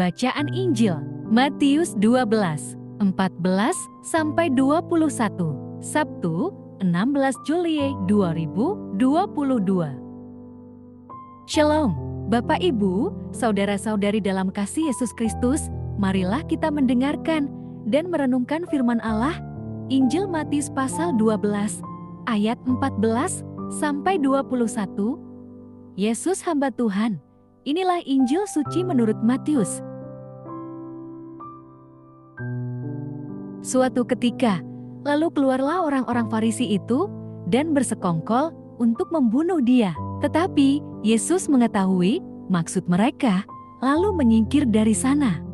Bacaan Injil Matius 12, 14-21, Sabtu 16 Juli 2022. Shalom, Bapak Ibu, saudara-saudari dalam kasih Yesus Kristus, marilah kita mendengarkan dan merenungkan firman Allah, Injil Matius pasal 12, ayat 14-21. Yesus hamba Tuhan. Inilah Injil suci menurut Matius. Suatu ketika, lalu keluarlah orang-orang Farisi itu dan bersekongkol untuk membunuh dia. Tetapi Yesus mengetahui maksud mereka, lalu menyingkir dari sana.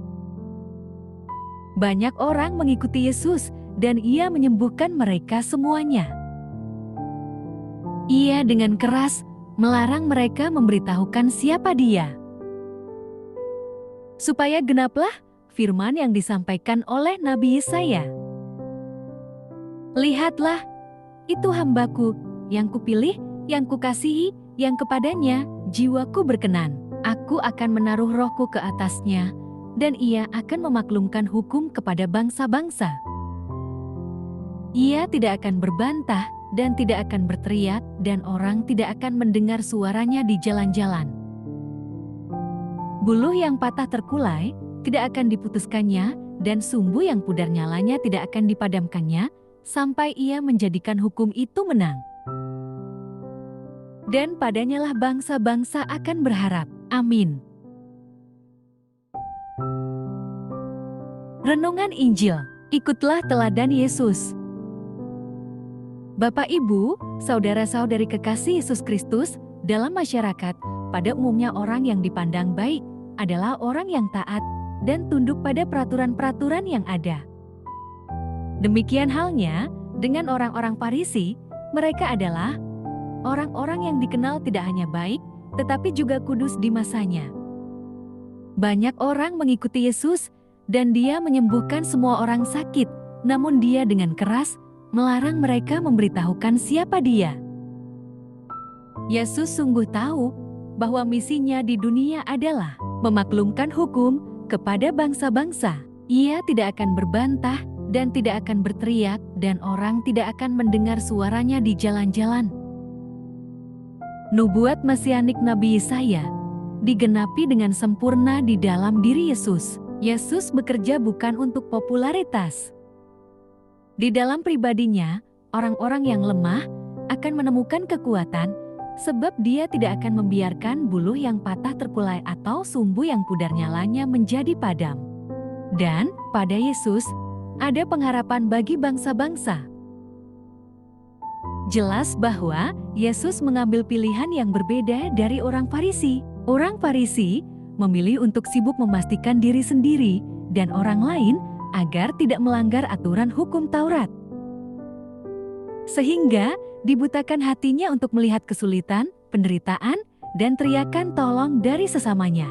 Banyak orang mengikuti Yesus dan ia menyembuhkan mereka semuanya. Ia dengan keras melarang mereka memberitahukan siapa dia. Supaya genaplah firman yang disampaikan oleh Nabi Yesaya. Lihatlah, itu hambaku yang kupilih, yang kukasihi, yang kepadanya jiwaku berkenan. Aku akan menaruh rohku ke atasnya, dan ia akan memaklumkan hukum kepada bangsa-bangsa. Ia tidak akan berbantah dan tidak akan berteriak, dan orang tidak akan mendengar suaranya di jalan-jalan. Buluh yang patah terkulai tidak akan diputuskannya, dan sumbu yang pudar nyalanya tidak akan dipadamkannya, sampai ia menjadikan hukum itu menang. Dan padanyalah bangsa-bangsa akan berharap. Amin. Renungan Injil, ikutlah teladan Yesus. Bapak Ibu, saudara-saudari kekasih Yesus Kristus, dalam masyarakat, pada umumnya orang yang dipandang baik adalah orang yang taat dan tunduk pada peraturan-peraturan yang ada. Demikian halnya dengan orang-orang Farisi, mereka adalah orang-orang yang dikenal tidak hanya baik, tetapi juga kudus di masanya. Banyak orang mengikuti Yesus dan dia menyembuhkan semua orang sakit, namun dia dengan keras melarang mereka memberitahukan siapa dia. Yesus sungguh tahu bahwa misinya di dunia adalah memaklumkan hukum kepada bangsa-bangsa. Ia tidak akan berbantah dan tidak akan berteriak, dan orang tidak akan mendengar suaranya di jalan-jalan. Nubuat mesianik Nabi Yesaya digenapi dengan sempurna di dalam diri Yesus. Yesus bekerja bukan untuk popularitas. Di dalam pribadinya, orang-orang yang lemah akan menemukan kekuatan, sebab dia tidak akan membiarkan buluh yang patah terkulai atau sumbu yang pudar nyalanya menjadi padam. Dan pada Yesus, ada pengharapan bagi bangsa-bangsa. Jelas bahwa Yesus mengambil pilihan yang berbeda dari orang Farisi. Orang Farisi memilih untuk sibuk memastikan diri sendiri dan orang lain agar tidak melanggar aturan hukum Taurat. Sehingga dibutakan hatinya untuk melihat kesulitan, penderitaan, dan teriakan tolong dari sesamanya.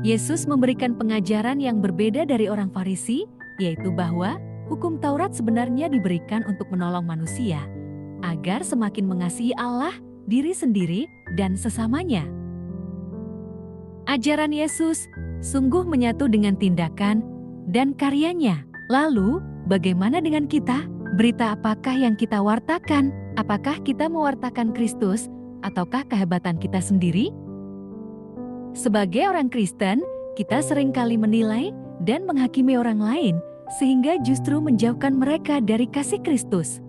Yesus memberikan pengajaran yang berbeda dari orang Farisi, yaitu bahwa hukum Taurat sebenarnya diberikan untuk menolong manusia, agar semakin mengasihi Allah, diri sendiri, dan sesamanya. Ajaran Yesus sungguh menyatu dengan tindakan dan karyanya. Lalu, bagaimana dengan kita? Berita apakah yang kita wartakan? Apakah kita mewartakan Kristus, ataukah kehebatan kita sendiri? Sebagai orang Kristen, kita seringkali menilai dan menghakimi orang lain, sehingga justru menjauhkan mereka dari kasih Kristus.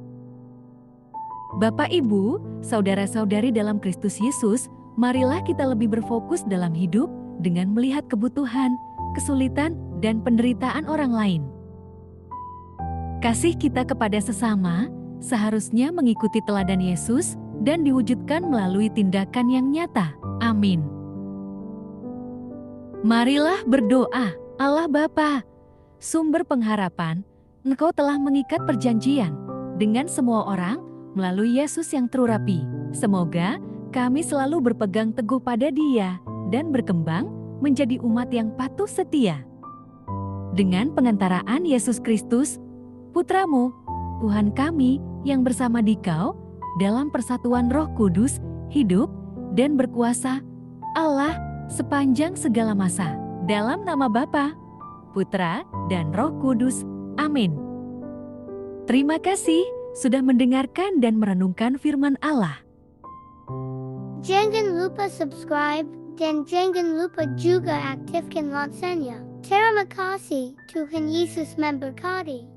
Bapak Ibu, saudara-saudari dalam Kristus Yesus, marilah kita lebih berfokus dalam hidup dengan melihat kebutuhan, kesulitan, dan penderitaan orang lain. Kasih kita kepada sesama seharusnya mengikuti teladan Yesus dan diwujudkan melalui tindakan yang nyata. Amin. Marilah berdoa. Allah Bapa, sumber pengharapan, Engkau telah mengikat perjanjian dengan semua orang melalui Yesus yang terurapi. Semoga kami selalu berpegang teguh pada Dia dan berkembang menjadi umat yang patuh setia. Dengan pengantaraan Yesus Kristus, Putra-Mu, Tuhan kami yang bersama Dikau, dalam persatuan Roh Kudus, hidup dan berkuasa, Allah, sepanjang segala masa. Dalam nama Bapa, Putra, dan Roh Kudus. Amin. Terima kasih sudah mendengarkan dan merenungkan firman Allah. Jangan lupa subscribe dan jangan lupa juga aktifkan loncengnya. Terima kasih, Tuhan Yesus memberkati.